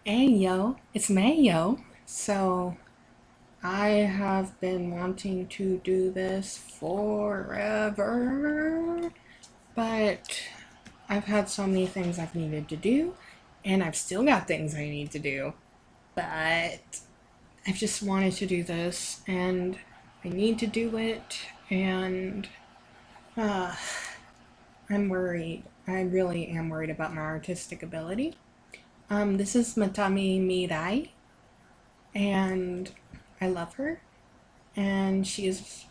Hey yo, it's Mayo. So I have been wanting to do this forever, but I've had so many things I've needed to do, and I've still got things I need to do, but I've just wanted to do this, and I need to do it, and uh, I'm worried. I really am worried about my artistic ability. This is Matami Mirai, and I love her, and she is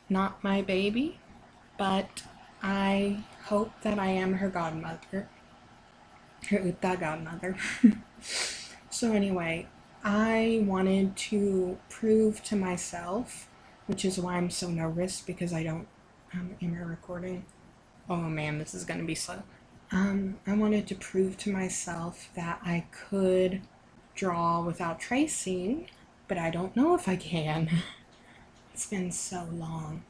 not my baby, but I hope that I am her godmother, her Uta godmother. So anyway, I wanted to prove to myself, which is why I'm so nervous because I don't, am I recording? Oh man, this is gonna be slow. I wanted to prove to myself that I could draw without tracing, but I don't know if I can. It's been so long.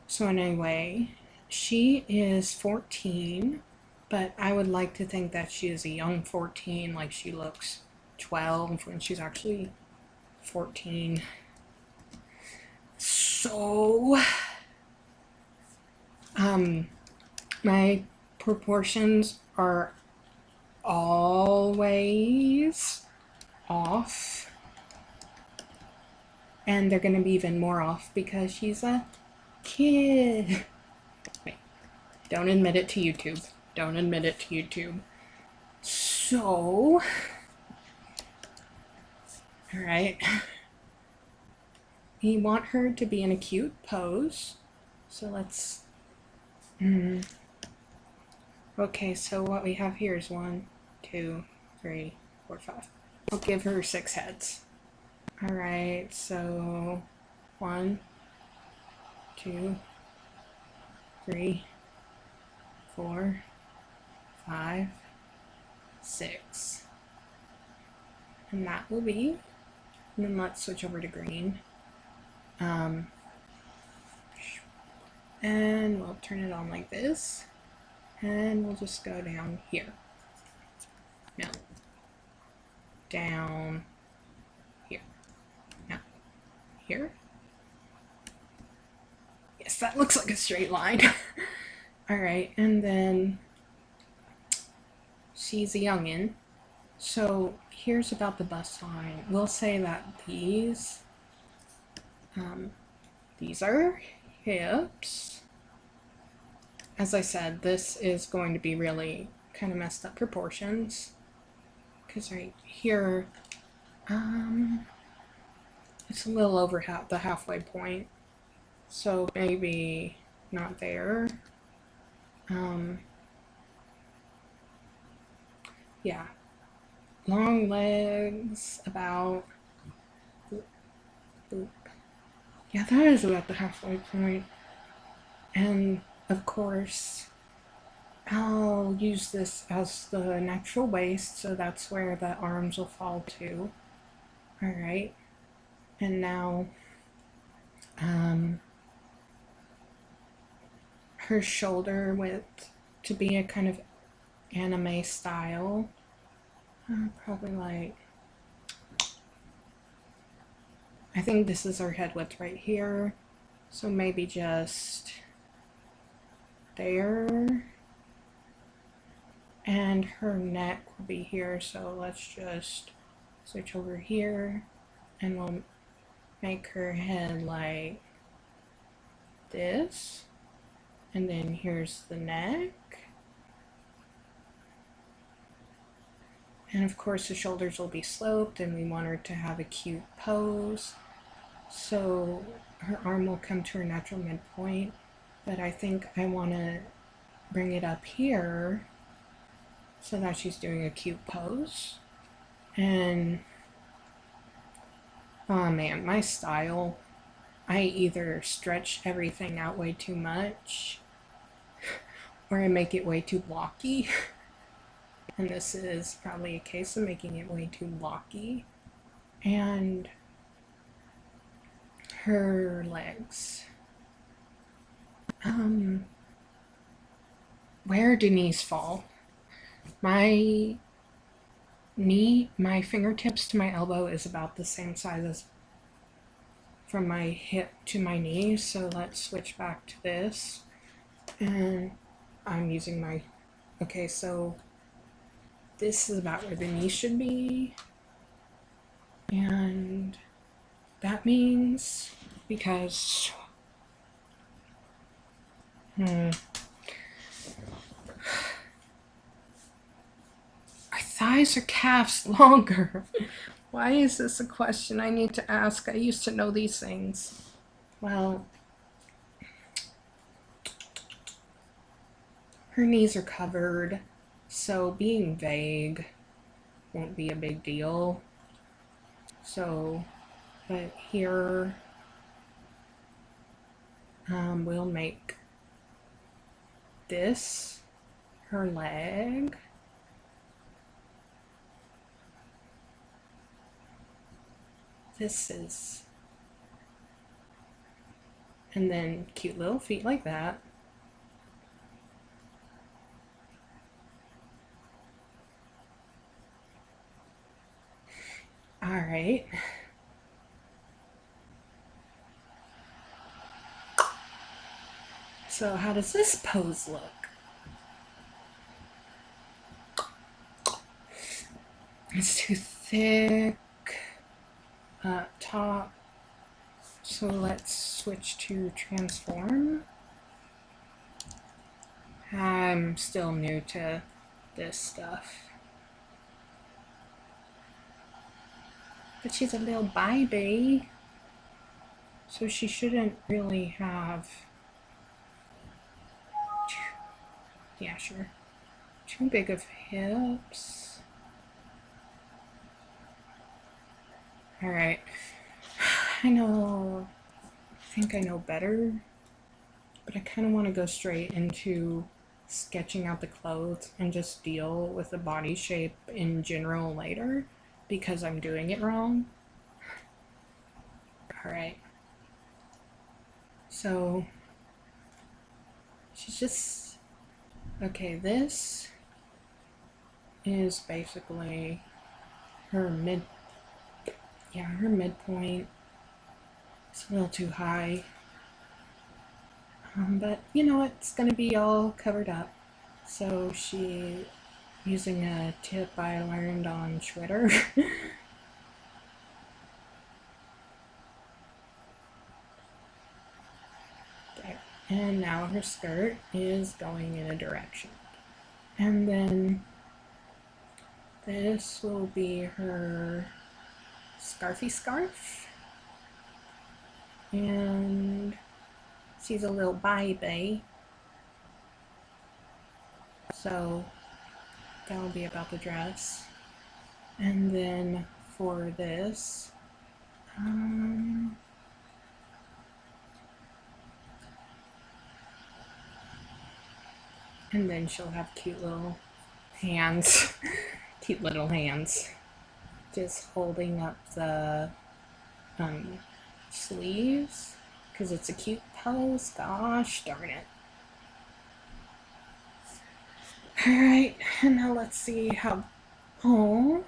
So, anyway, she is 14, but I would like to think that she is a young 14, like she looks 12 when she's actually 14. So, um, my proportions are always off, and they're gonna be even more off because she's a kid. Wait, don't admit it to YouTube. Don't admit it to YouTube. So, alright. We want her to be in a cute pose. So let's. Okay, so what we have here is 1, 2, 3, 4, 5. I'll give her 6 heads. Alright, so 1, 2, 3, 4, 5, 6. And that will be. And then let's switch over to green. And we'll turn it on like this. And we'll just go down here. No. Down here. No. Here. Yes, that looks like a straight line. Alright, and then she's a youngin'. So here's about the bust line. We'll say that these are hips. As I said, this is going to be really kind of messed up proportions. Because right here, it's a little over the halfway point. So maybe not there. Yeah. Long legs, about. Boop, boop. Yeah, that is about the halfway point. And of course, I'll use this as the natural waist, so that's where the arms will fall to. Alright. And now, her shoulder width to be a kind of anime style. Probably like. I think this is her head width right here. So maybe just there. And her neck will be here, so let's just switch over here and we'll make her head like this. And then here's the neck. And of course the shoulders will be sloped and we want her to have a cute pose. So her arm will come to her natural midpoint, but I think I want to bring it up here so that she's doing a cute pose. And oh man, my style, I either stretch everything out way too much or I make it way too blocky. And this is probably a case of making it way too blocky. And her legs. Where do knees fall? My my fingertips to my elbow is about the same size as from my hip to my knee. So let's switch back to this. And I'm using my, okay, so this is about where the knee should be. And that means, because, are thighs or calves longer? Why is this a question I need to ask? I used to know these things. Well, her knees are covered, so being vague won't be a big deal. So, but here we'll make this her leg. This is, and then cute little feet like that. All right. So how does this pose look? It's too thick top. So let's switch to transform. I'm still new to this stuff. But she's a little baby, so she shouldn't really have, yeah, sure, too big of hips. All right, I think I know better, but I kind of want to go straight into sketching out the clothes and just deal with the body shape in general later because I'm doing it wrong. All right. So she's just, okay, this is basically her her midpoint. It's a little too high. But you know what? It's gonna be all covered up. So she, using a tip I learned on Twitter. There. And now her skirt is going in a direction. And then this will be her scarfy scarf. And she's a little baby. So that'll be about the dress. And then for this, and then she'll have cute little hands, cute little hands, just holding up the sleeves, because it's a cute pose. Gosh darn it. Alright, and now let's see how, oh,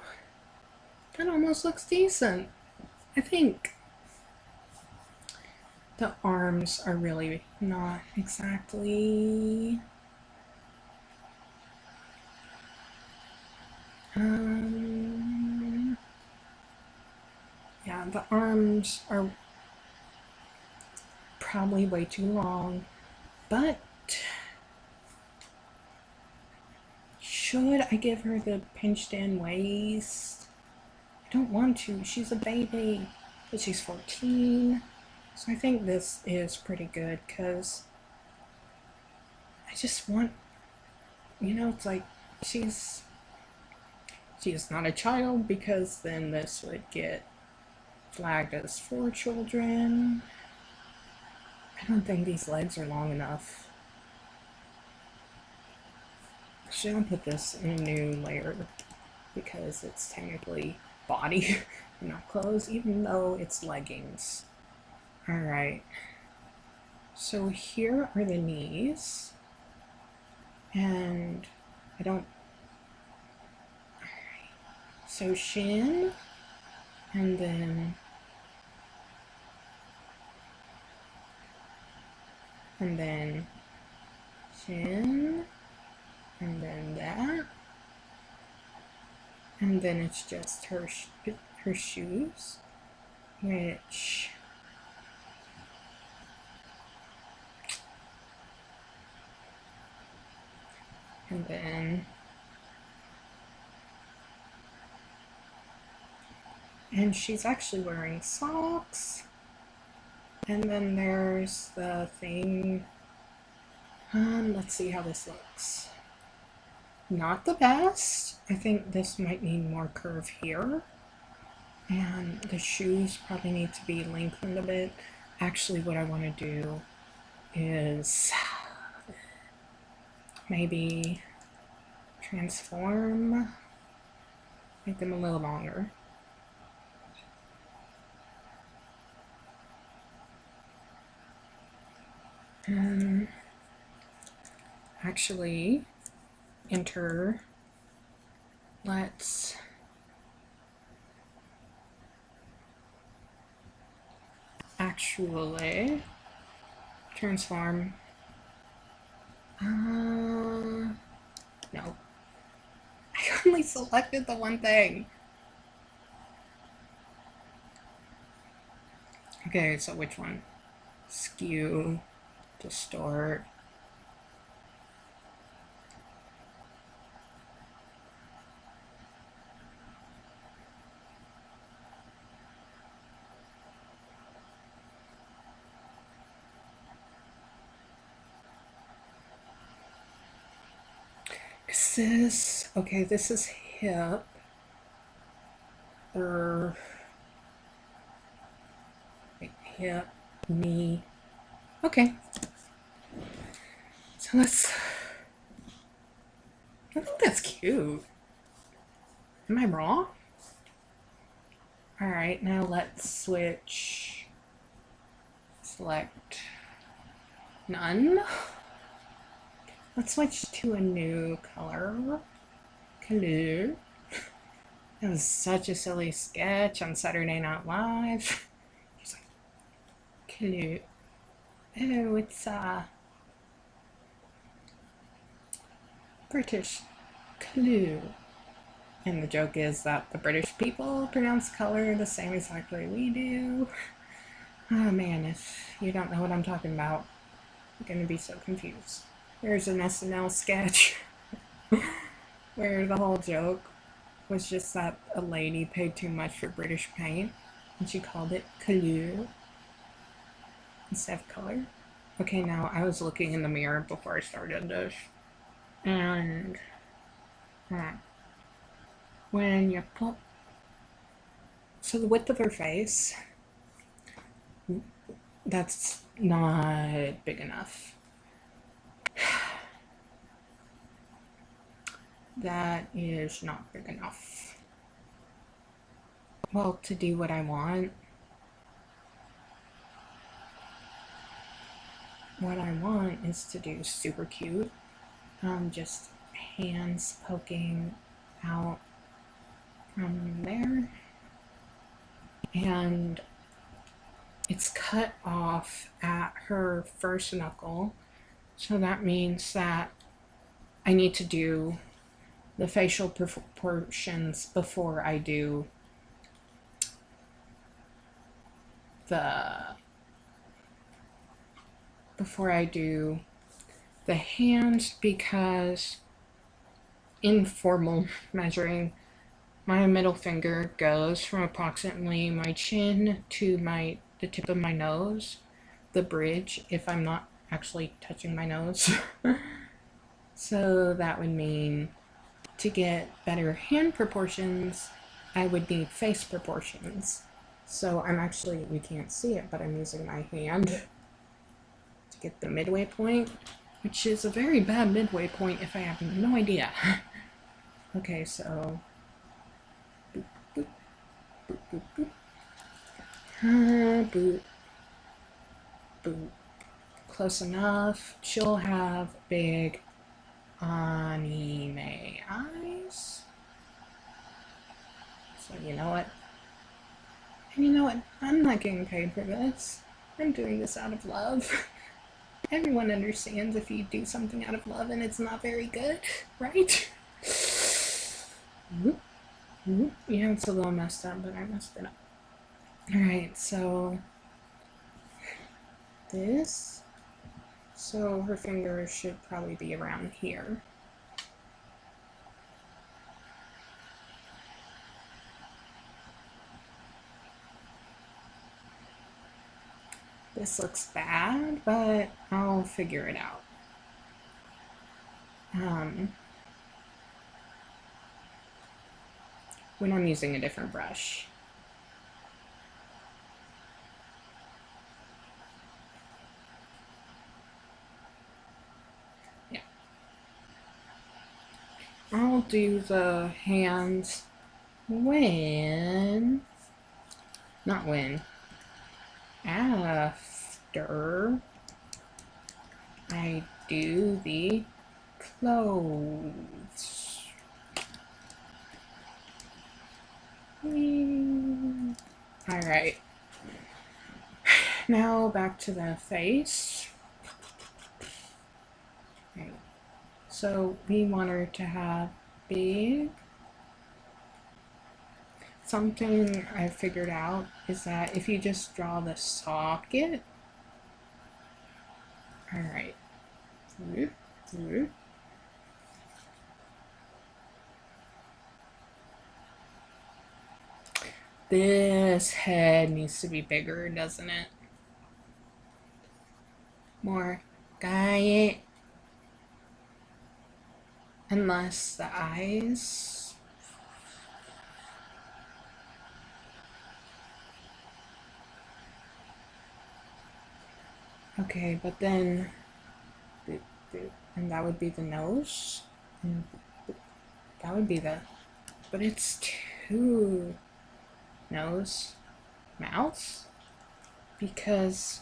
that almost looks decent, I think. The arms are really not exactly, yeah, the arms are probably way too long, but should I give her the pinched in waist? I don't want to. She's a baby, but she's 14. So I think this is pretty good because I just want, it's like she's not a child, because then this would get flagged as for children. I don't think these legs are long enough. Should I put this in a new layer because it's technically body, not clothes, even though it's leggings. Alright, so here are the knees, and I don't, alright, So shin, and then shin, and then that, and then it's just her shoes, which and then and she's actually wearing socks, and then there's the thing. Let's see how this looks. Not the best. I think this might need more curve here. And the shoes probably need to be lengthened a bit. Actually, what I want to do is maybe transform, make them a little longer. And actually enter, let's actually transform. No. I only selected the one thing. Okay, so which one? Skew, distort. Is this, okay, this is hip, or hip, knee. Okay. So let's, I think that's cute. Am I wrong? Alright, now let's switch, select none. Let's switch to a new color. That was such a silly sketch on Saturday Night Live. He's like, color. Oh, it's British color. And the joke is that the British people pronounce color the same exact way we do. Oh man, if you don't know what I'm talking about, you're gonna be so confused. There's an SNL sketch where the whole joke was just that a lady paid too much for British paint and she called it couleur instead of color. Okay, now I was looking in the mirror before I started this, and when you put, so the width of her face, that's not big enough. That is not big enough. Well, to do what I want, is to do super cute. Just hands poking out from there. And it's cut off at her first knuckle. So that means that I need to do the facial proportions before I do the hands, because in formal measuring, my middle finger goes from approximately my chin to the tip of my nose, the bridge, if I'm not actually touching my nose. So that would mean to get better hand proportions, I would need face proportions. So you can't see it, but I'm using my hand to get the midway point, which is a very bad midway point if I have no idea. Okay, so boop, boop, boop, boop, boop. Boop, boop. Close enough. She'll have big anime eyes. So you know what? And you know what? I'm not getting paid for this. I'm doing this out of love. Everyone understands if you do something out of love and it's not very good, right? Yeah, it's a little messed up, but I messed it up. Alright, so this. So her fingers should probably be around here. This looks bad, but I'll figure it out. When I'm using a different brush. Yeah. I'll do the hands when, not when, after I do the clothes. Alright. Now back to the face. Okay. So we want her to have big. Something I figured out is that if you just draw the socket. Alright. This head needs to be bigger, doesn't it? More. Got it. Unless the eyes. Okay, but then. And that would be the nose. And that would be the. But it's two. Nose. Mouth? Because.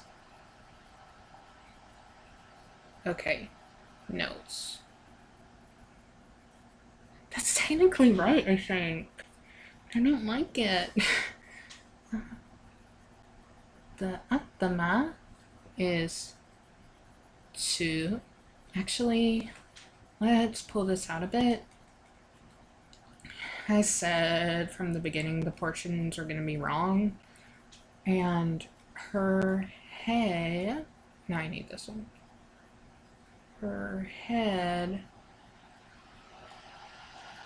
Okay. Nose. That's technically right, I think. I don't like it. The atama is two. Actually, let's pull this out a bit. I said from the beginning the portions are going to be wrong. And her head. Now I need this one. Her head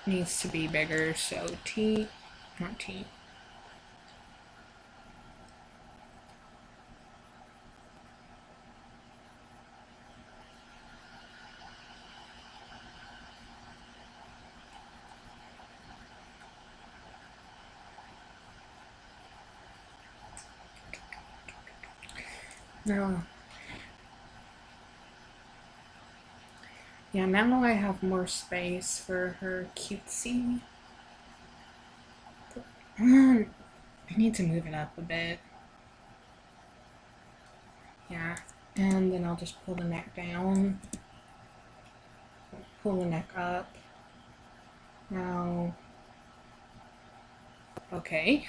needs to be bigger, so T, not T. No. Yeah, now I have more space for her cutesy. I need to move it up a bit. Yeah, and then I'll just pull the neck down. Pull the neck up. Now, okay.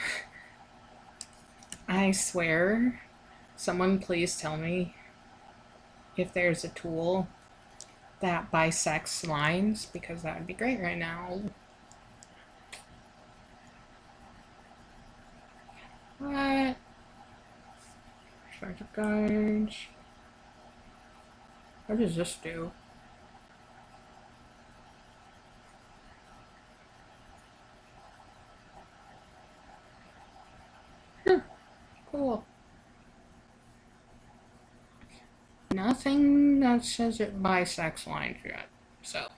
I swear, someone please tell me if there's a tool that bisects lines, because that would be great right now. What? Strike guides. What does this do? Cool. Nothing that says it bisects lines yet, so.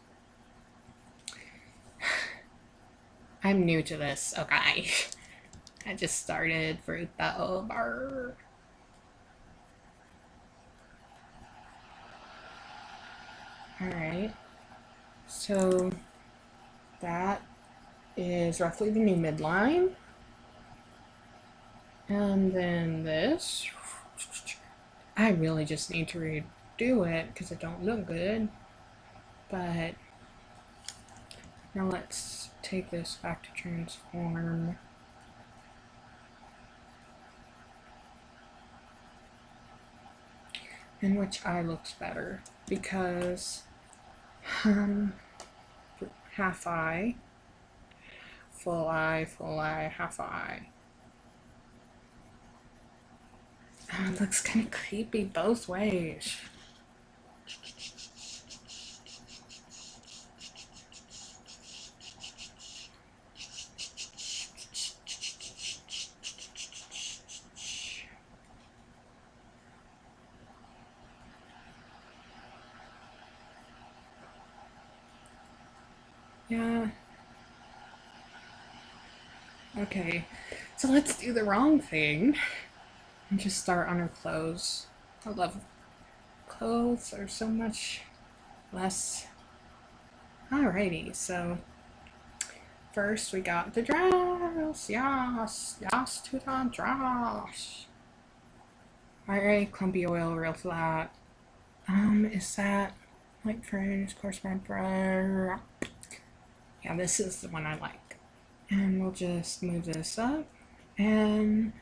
I'm new to this, okay. I just started fruit over. Alright. So that is roughly the new midline. And then this. I really just need to redo it because it don't look good. But now let's take this back to transform. And which eye looks better? Because half eye, full eye, half eye. Oh, it looks kind of creepy both ways. Yeah. Okay, so let's do the wrong thing and just start on her clothes. I love clothes are so much less. Alrighty, so first we got the dress. Yes to the dress. Alright, clumpy oil, real flat. Is that like Fridge, correspond for? Yeah, this is the one I like. And we'll just move this up and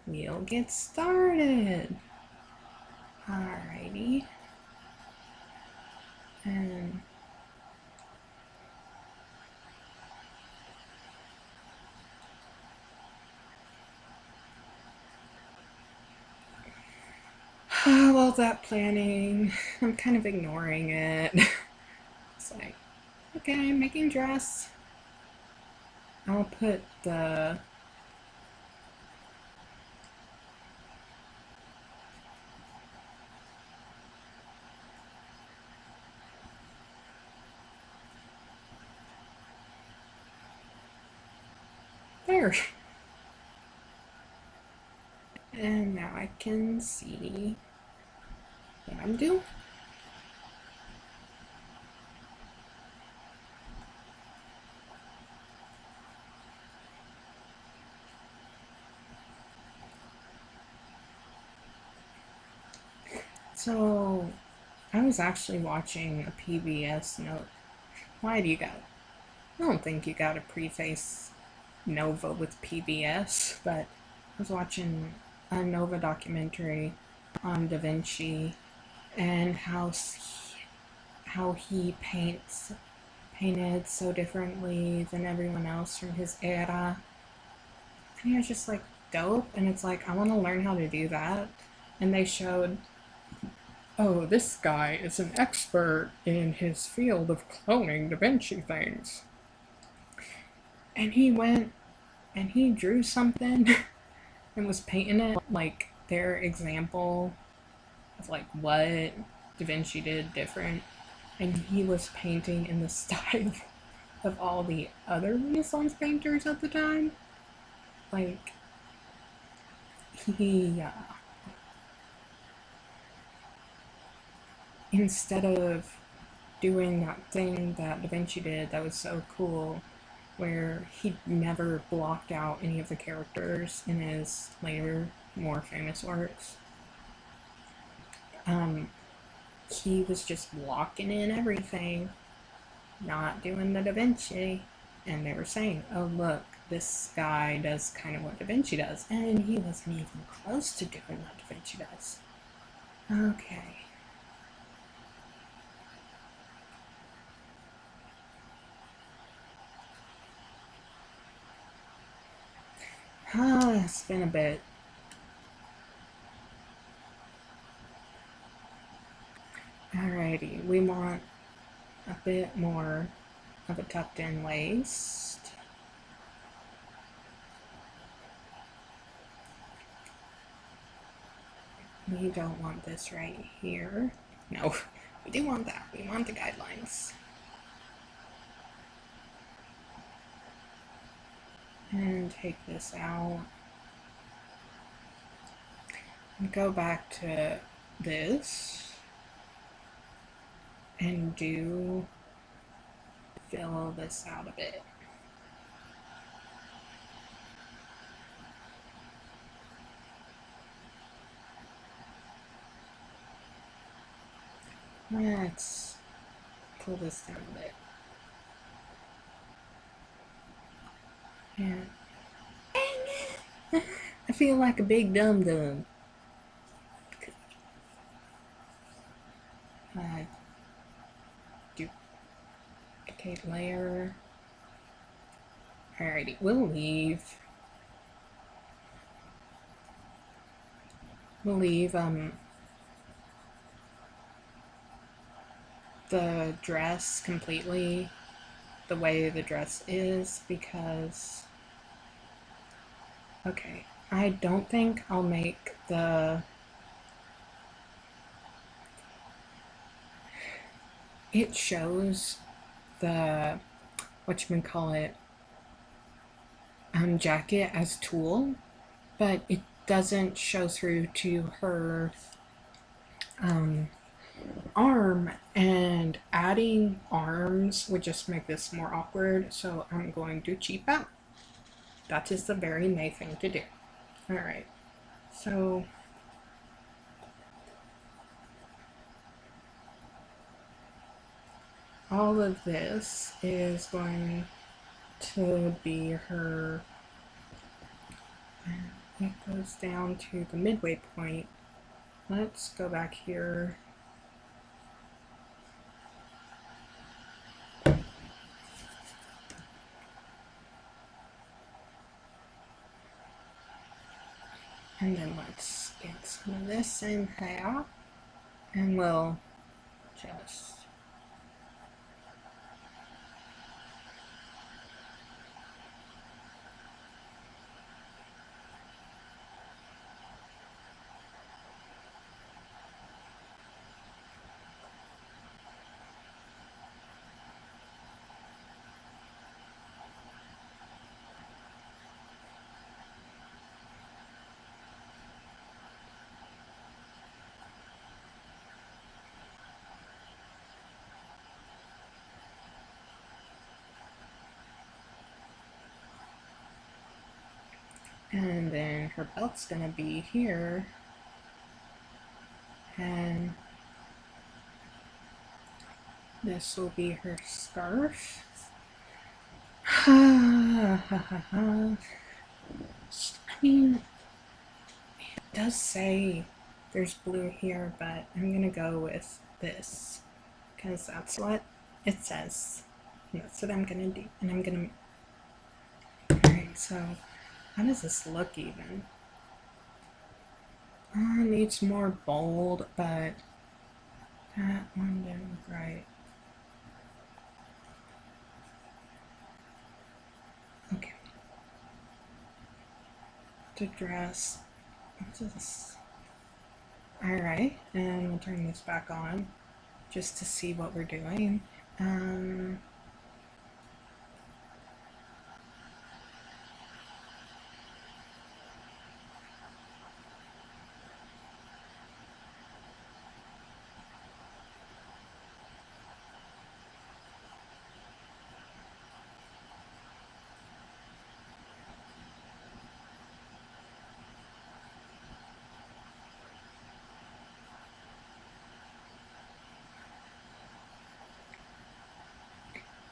we'll get started. Alrighty. And well, that planning, I'm kind of ignoring it. It's like, okay, making dress. I'll put the there. And now I can see what I'm doing. So, I was actually watching a PBS note. Why do you got? I don't think you got to preface Nova with PBS, but I was watching a Nova documentary on Da Vinci and how he painted so differently than everyone else from his era. And he was just like dope, and it's like I want to learn how to do that. And they showed, oh, this guy is an expert in his field of cloning Da Vinci things. And he went and he drew something and was painting it like their example of like what Da Vinci did different. And he was painting in the style of all the other Renaissance painters at the time. Like, he, instead of doing that thing that Da Vinci did that was so cool, where he never blocked out any of the characters in his later, more famous works, he was just blocking in everything, not doing the Da Vinci. And they were saying, oh, look, this guy does kind of what Da Vinci does. And he wasn't even close to doing what Da Vinci does. Okay. It's been a bit. Alrighty, we want a bit more of a tucked in waist. We don't want this right here. No, we do want that. We want the guidelines. And take this out. And go back to this. And do fill this out a bit. Let's pull this down a bit. And I feel like a big dum-dum. Duplicate layer. Alrighty, we'll leave. We'll leave the dress completely the way the dress is because okay, I don't think I'll make the it shows the whatchamacallit jacket as tulle, but it doesn't show through to her arm, and adding arms would just make this more awkward, so I'm going to cheap out. That is the very May thing to do. Alright, so all of this is going to be her, and it goes down to the midway point. Let's go back here. And then let's get some of this in here, and we'll just and then her belt's gonna be here, and this will be her scarf. I mean, it does say there's blue here, but I'm gonna go with this because that's what it says. And that's what I'm gonna do, and I'm gonna. Alright, so how does this look even? Needs more bold, but that one didn't look right. Okay. To dress. What's this? Alright, and we'll turn this back on just to see what we're doing.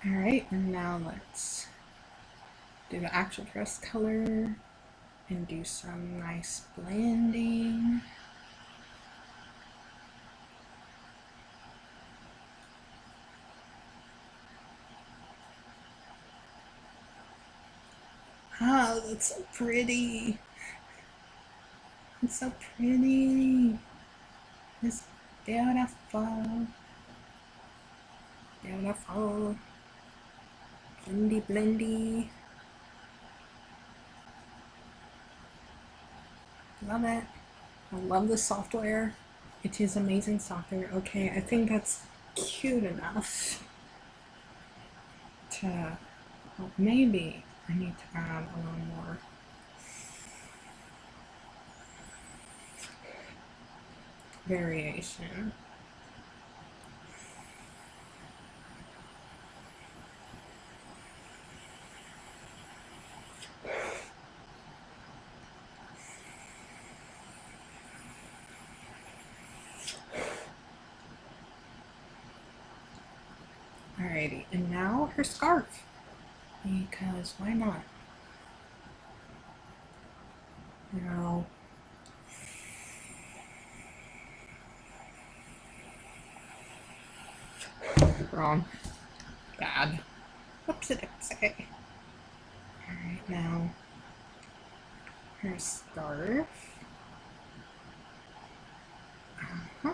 Alright, and now let's do the actual dress color and do some nice blending. Oh, that's so pretty. It's so pretty. It's beautiful. Beautiful. Blendy, blendy. Love it. I love the software. It is amazing software. Okay, I think that's cute enough to, well, maybe I need to add a little more. Variation. Alrighty, and now her scarf, because why not? Now, wrong. Bad. Whoops it upside. Alright, now her scarf. Uh-huh.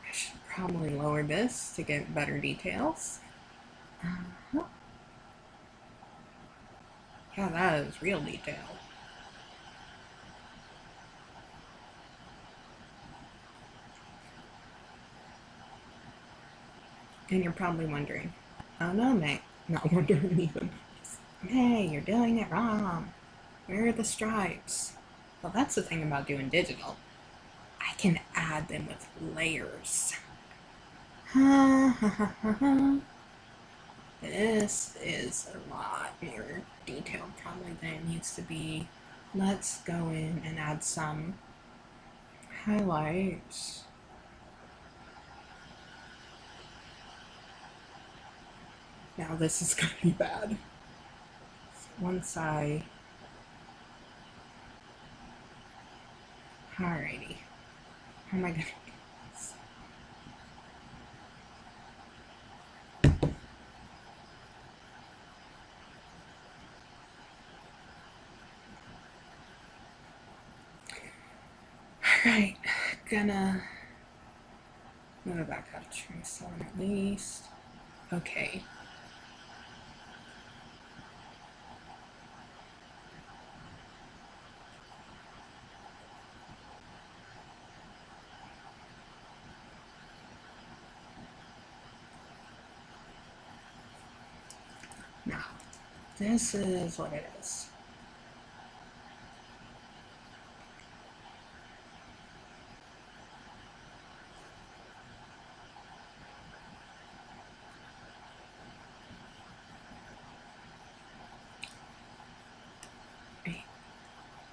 I should probably lower this to get better details. Uh-huh. Yeah, that is real detail. And you're probably wondering, oh no, mate. Not wondering even. Hey, you're doing it wrong. Where are the stripes? Well, that's the thing about doing digital. I can add them with layers. This is a lot more detailed probably than it needs to be. Let's go in and add some highlights. Now this is gonna be bad. Once I... Alrighty. How am I gonna do this? Alright, gonna move it back up to trace on at least. Okay. Now, this is what it is.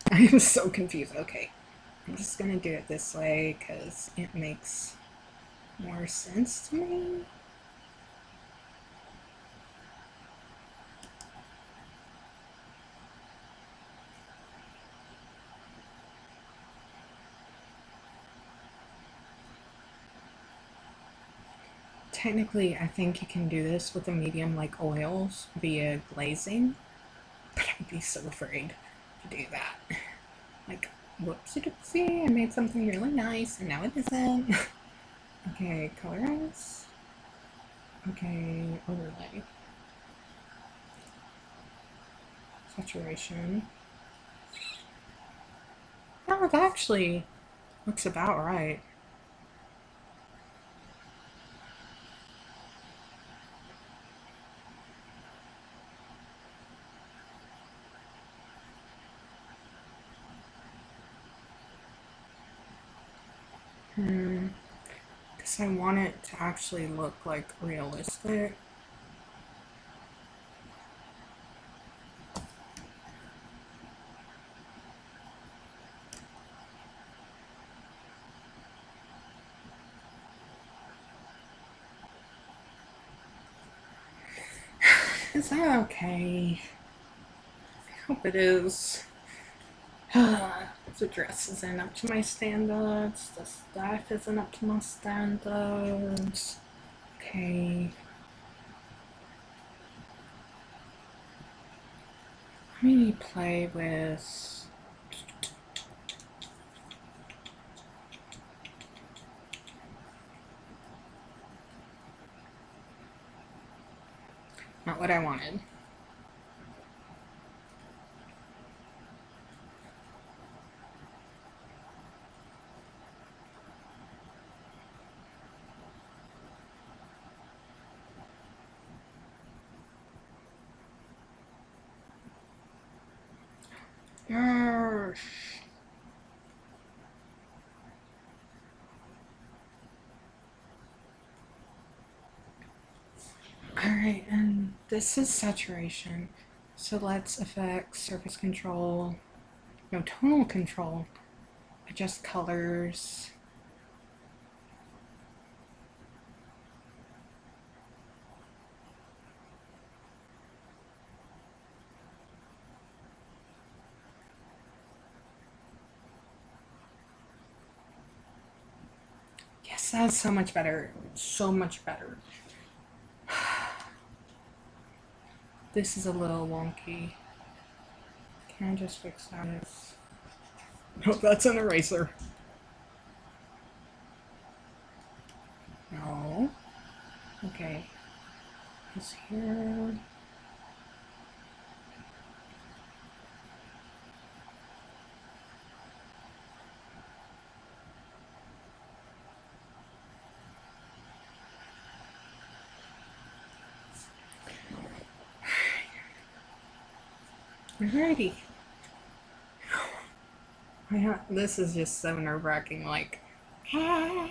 I am so confused. Okay, I'm just gonna do it this way because it makes more sense to me. Technically, I think you can do this with a medium like oils via glazing, but I'd be so afraid to do that. Like, whoopsie doopsie, I made something really nice and now it isn't. Okay, colorize. Okay, overlay. Saturation. Oh, it actually looks about right. Because I want it to actually look like realistic. Is that okay? I hope it is. The dress isn't up to my standards. The staff isn't up to my standards. Okay. Let me play with... Not what I wanted. Yes. Alright, and this is saturation. So let's affect surface control, no, tonal control, adjust colors. Yes, that's so much better. So much better. This is a little wonky. Can I just fix that? No, that's an eraser. No. Okay. Is here. Alrighty. This is just so nerve wracking. Like, ah.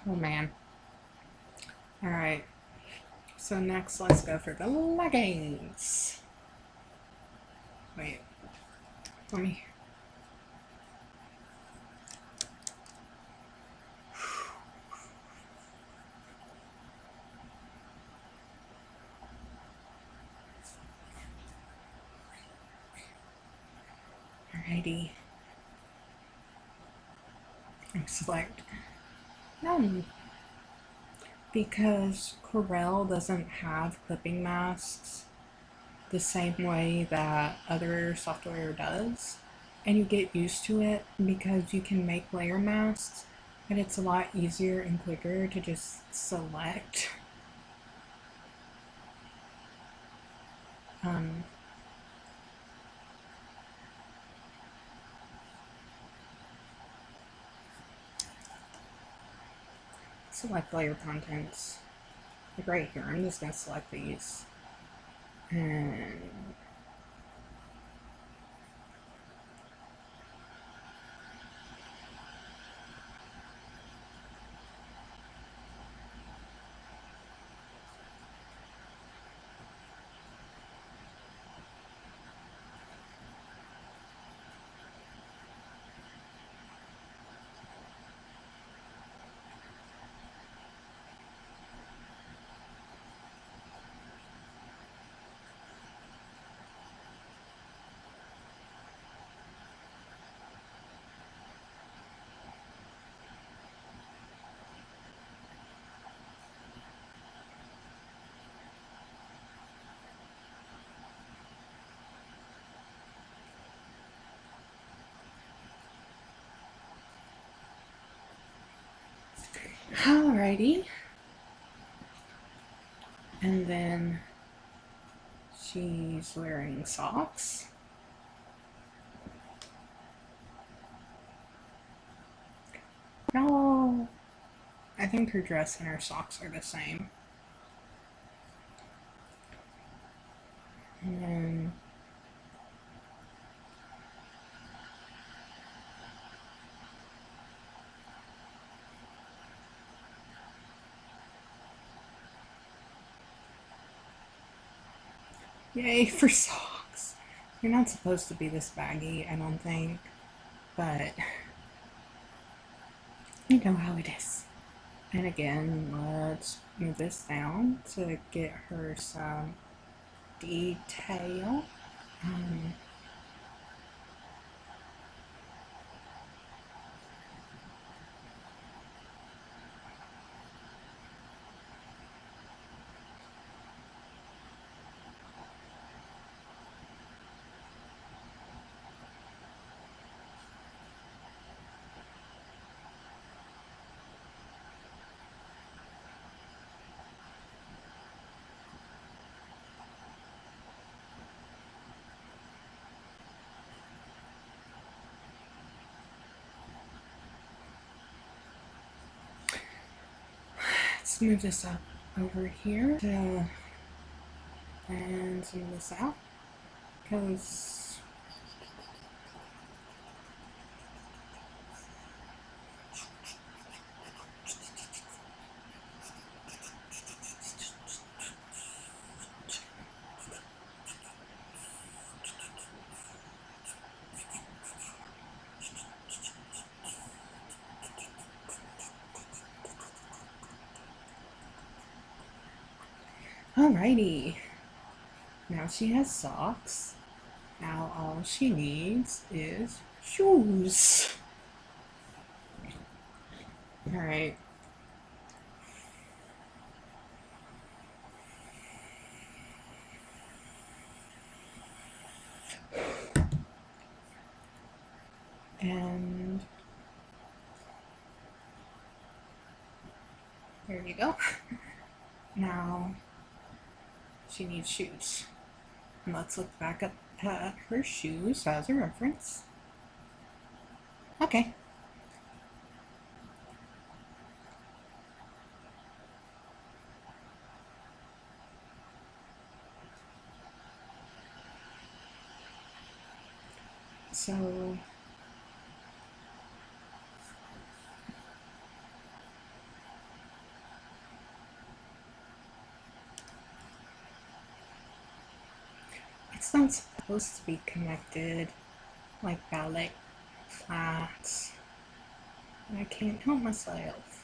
Oh man. Alright. So next, let's go for the leggings. Wait. Let me. Alrighty. Select. No. Because Corel doesn't have clipping masks the same way that other software does. And you get used to it because you can make layer masks, but it's a lot easier and quicker to just select. Select layer contents. Like right here, I'm just going to select these. And alrighty. And then she's wearing socks. No, I think her dress and her socks are the same. And then yay for socks. You're not supposed to be this baggy, I don't think, but you know how it is. And again, let's move this down to get her some detail. let's move this up over here and some of this out because alrighty. Now she has socks. Now all she needs is shoes. Alright. And there you go. Now she needs shoes. And let's look back at her shoes as a reference. Okay. So it's not supposed to be connected like ballet flats. I can't help myself.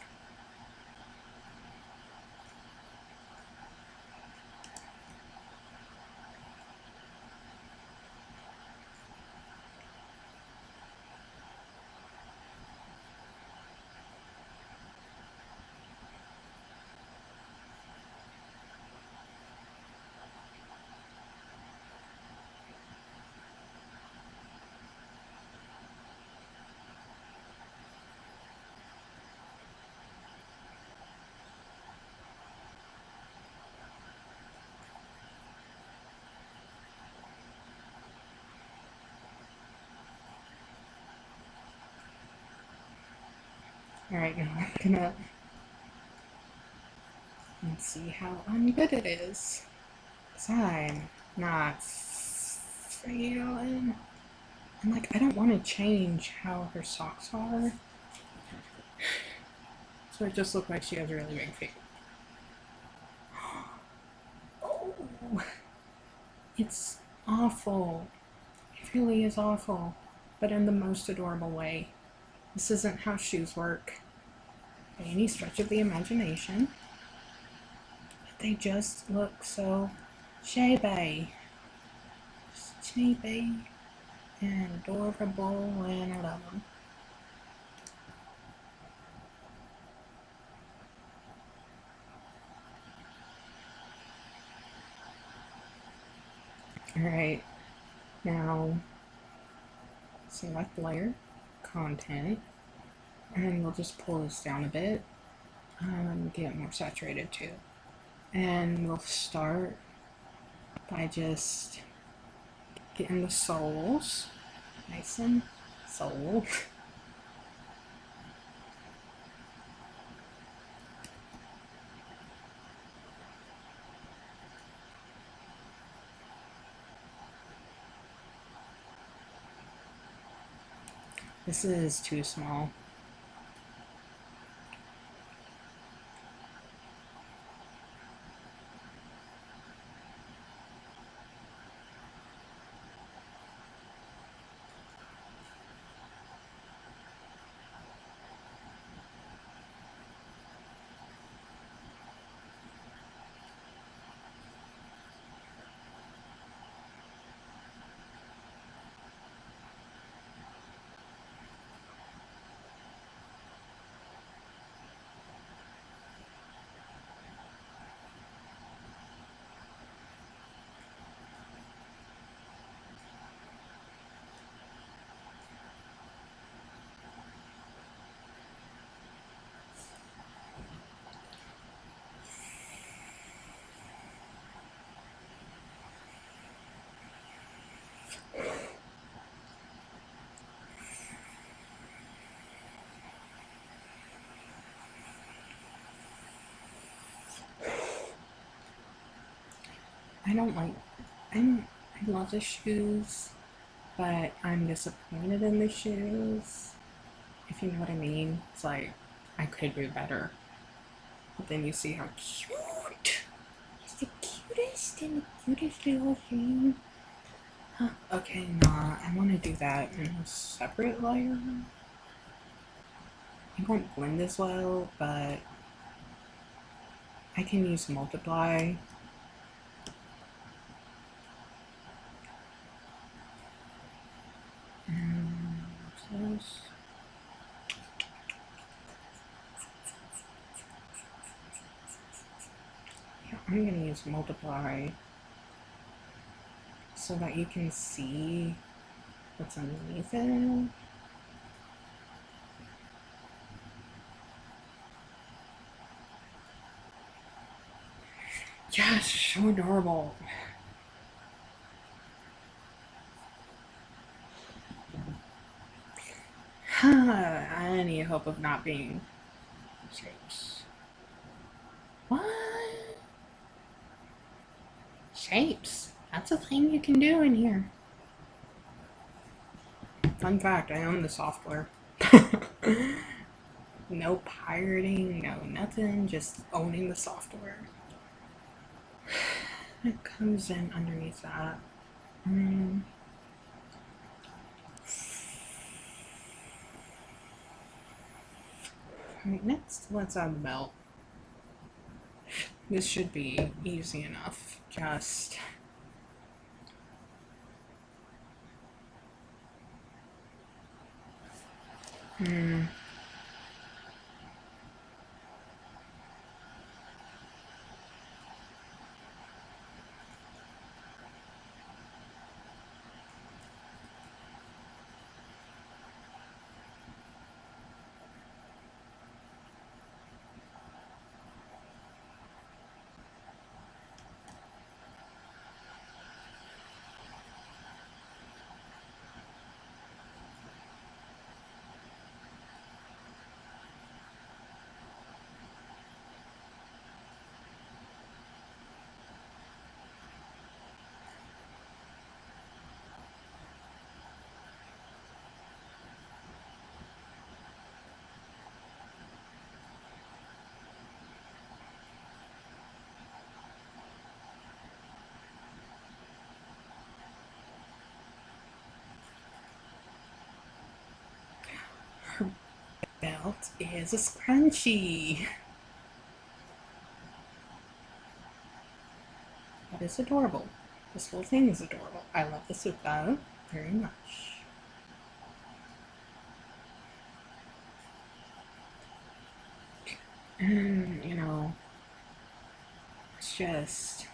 Alright, now I'm gonna let's see how ungood it is. Cause I'm not feeling. And like I don't want to change how her socks are. So it just looks like she has a really big feet. Oh, it's awful. It really is awful. But in the most adorable way. This isn't how shoes work by any stretch of the imagination. But they just look so shabby. Shabby and adorable, and I love them. Alright, now select layer, content, and we'll just pull this down a bit, get it more saturated too. And we'll start by just getting the soles nice and sole. This is too small. I don't like. I love the shoes, but I'm disappointed in the shoes. If you know what I mean. It's like I could do better. But then you see how cute. It's the cutest and the cutest little thing. Huh. Okay, nah. I want to do that in a separate layer. It won't blend as well, but I can use multiply. And this. Yeah, I'm gonna use multiply so that you can see what's underneath it. Yes, so adorable. Any hope of not being shapes. What? Shapes? That's a thing you can do in here. Fun fact, I own the software. No pirating, no nothing, just owning the software. It comes in underneath that. Alright, next, let's add the belt. This should be easy enough. Just her belt is a scrunchie. That is adorable. This whole thing is adorable. I love this Uka very much. And, it's just.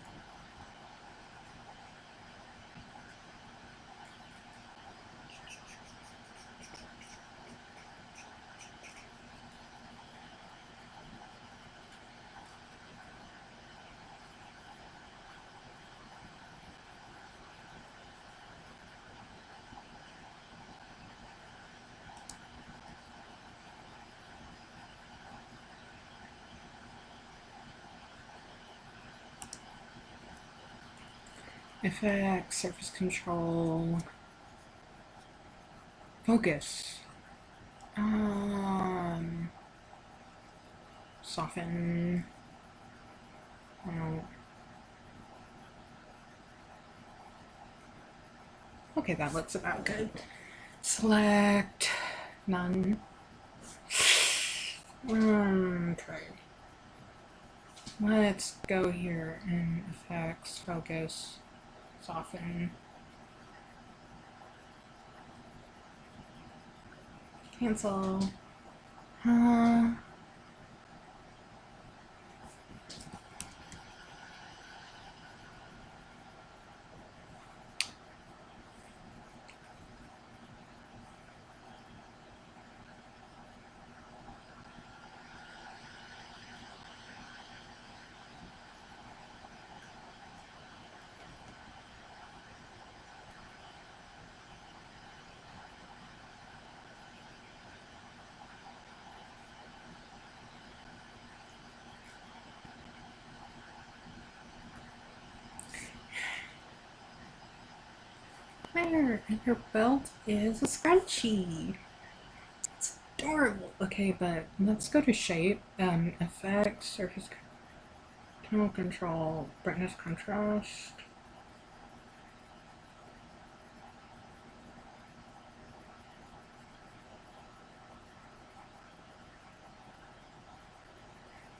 Effects, surface control, focus, soften. Okay, that looks about good. Select, none. Okay. Let's go here in effects, focus, soften, cancel. Claire, and her belt is a scrunchie. It's adorable. Okay, but let's go to shape, effects, surface tone control, brightness, contrast.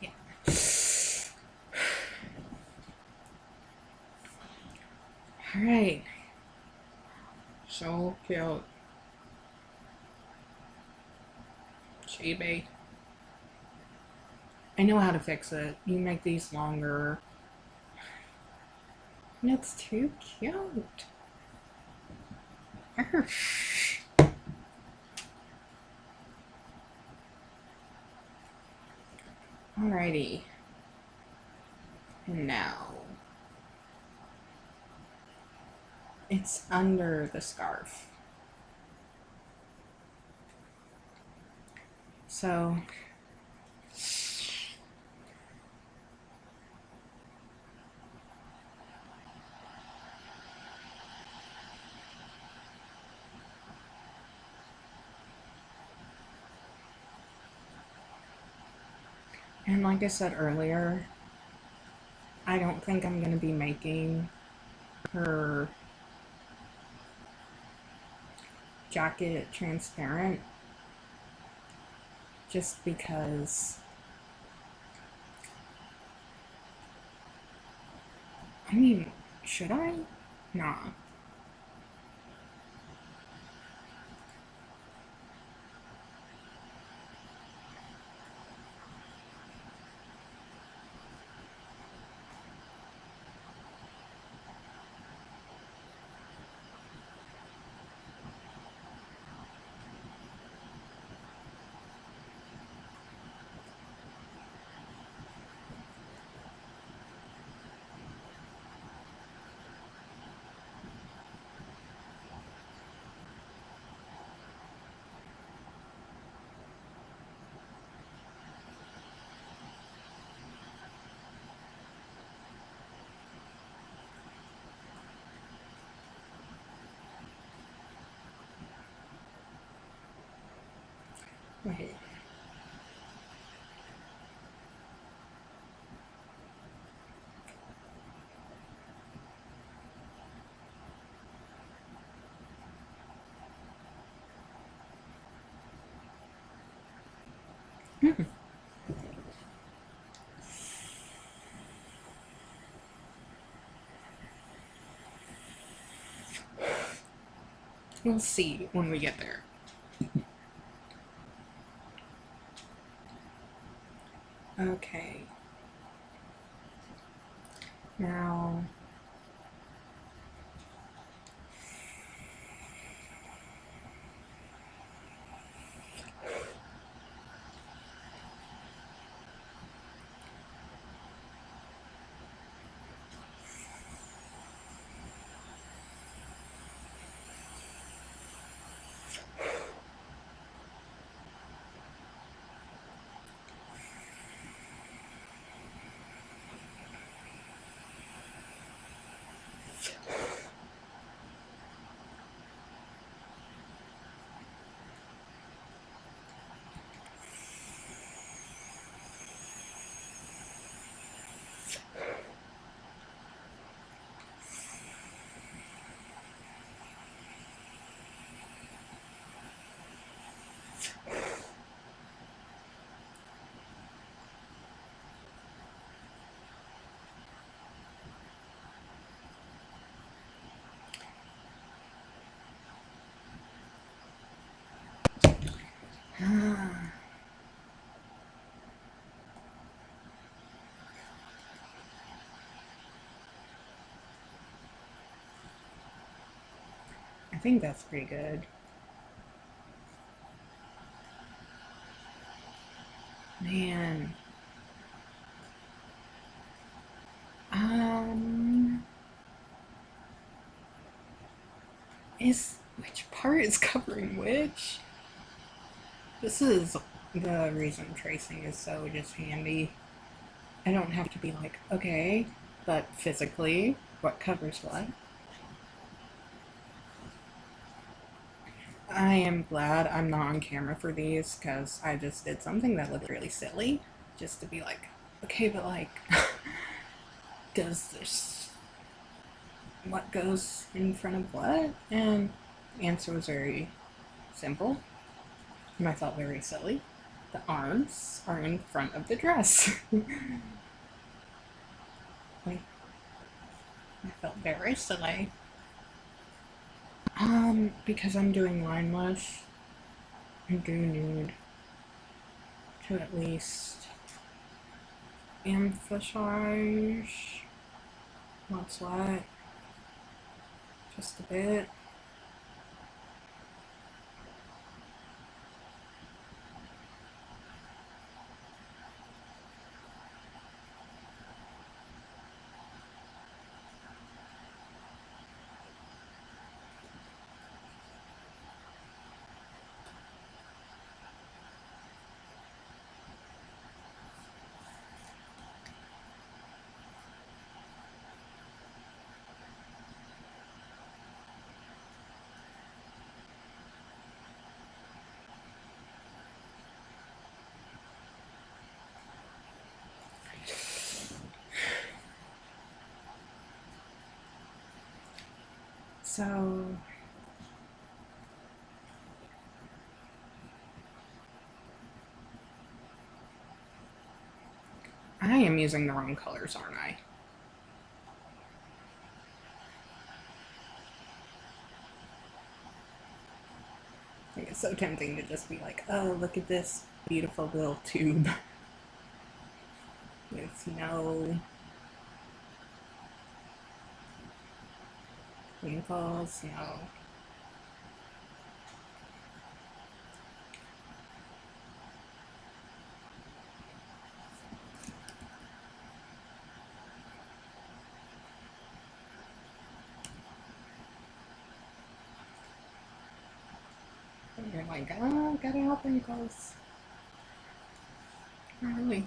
Yeah. Alright. So cute. Chibi. I know how to fix it. You make these longer. And it's too cute. Arsh. Alrighty. And now it's under the scarf. So and like I said earlier, I don't think I'm going to be making her jacket transparent just because I mean, should I? Nah. Wait. We'll see when we get there. Okay. Now I think that's pretty good. Man. Um is which part is covering which? This is the reason tracing is so just handy. I don't have to be like, okay, but physically, what covers what? I am glad I'm not on camera for these because I just did something that looked really silly. Just to be like, okay, but like, does this. What goes in front of what? And the answer was very simple, and I felt very silly. The arms are in front of the dress. Like, I felt very silly. Because I'm doing lineless, I do need to at least emphasize what's what just a bit. So I am using the wrong colors, aren't I? Like, it's so tempting to just be like, oh, look at this beautiful little tube with no wrinkles, no. And you're like, oh, gotta help wrinkles. Not really.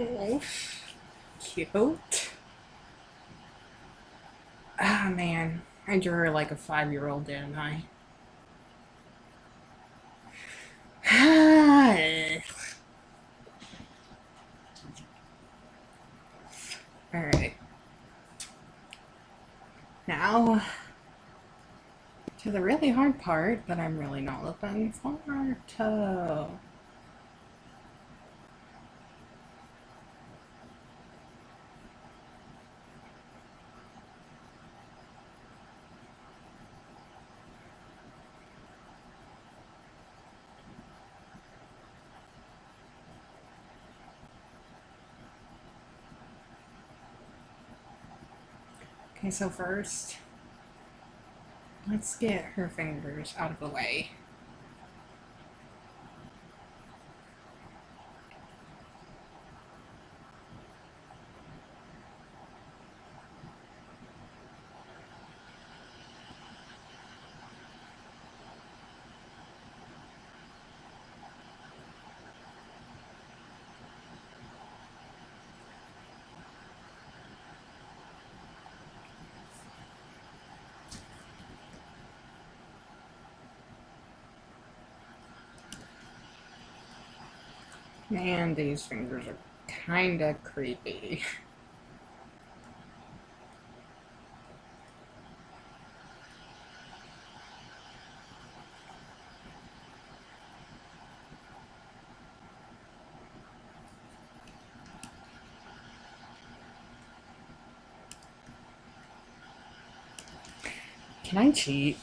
Oh, cute. Ah, man. I drew her like a 5-year-old, didn't I? Alright. Now, to the really hard part that I'm really not looking forward to. Okay, so first, let's get her fingers out of the way. Man, these fingers are kinda creepy. Can I cheat?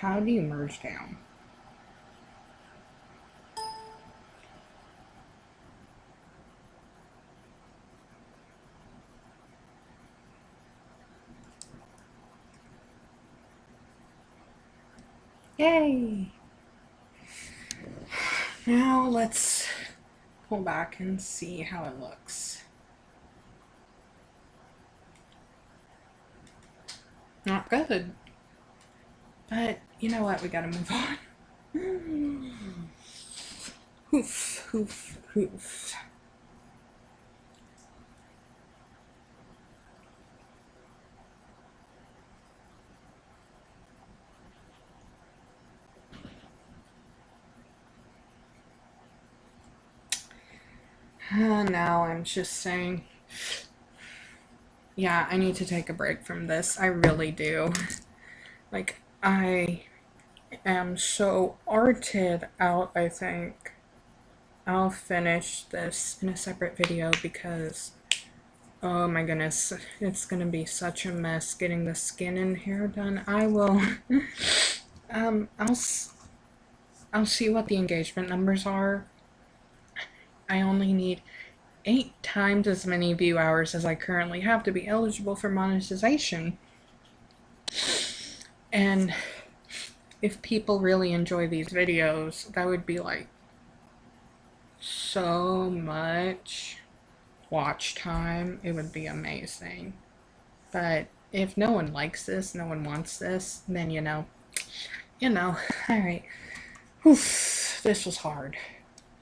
How do you merge down? Yay! Now let's pull back and see how it looks. Not good. But you know what? We gotta move on. Hoof, hoof, hoof. Now I'm just saying, yeah, I need to take a break from this. I really do. Like, I am so arted out, I think. I'll finish this in a separate video because, oh my goodness, it's gonna be such a mess getting the skin and hair done. I will, I'll see what the engagement numbers are. I only need 8 times as many view hours as I currently have to be eligible for monetization. And if people really enjoy these videos, that would be like so much watch time. It would be amazing. But if no one likes this, no one wants this, then you know. Alright. Oof, this was hard.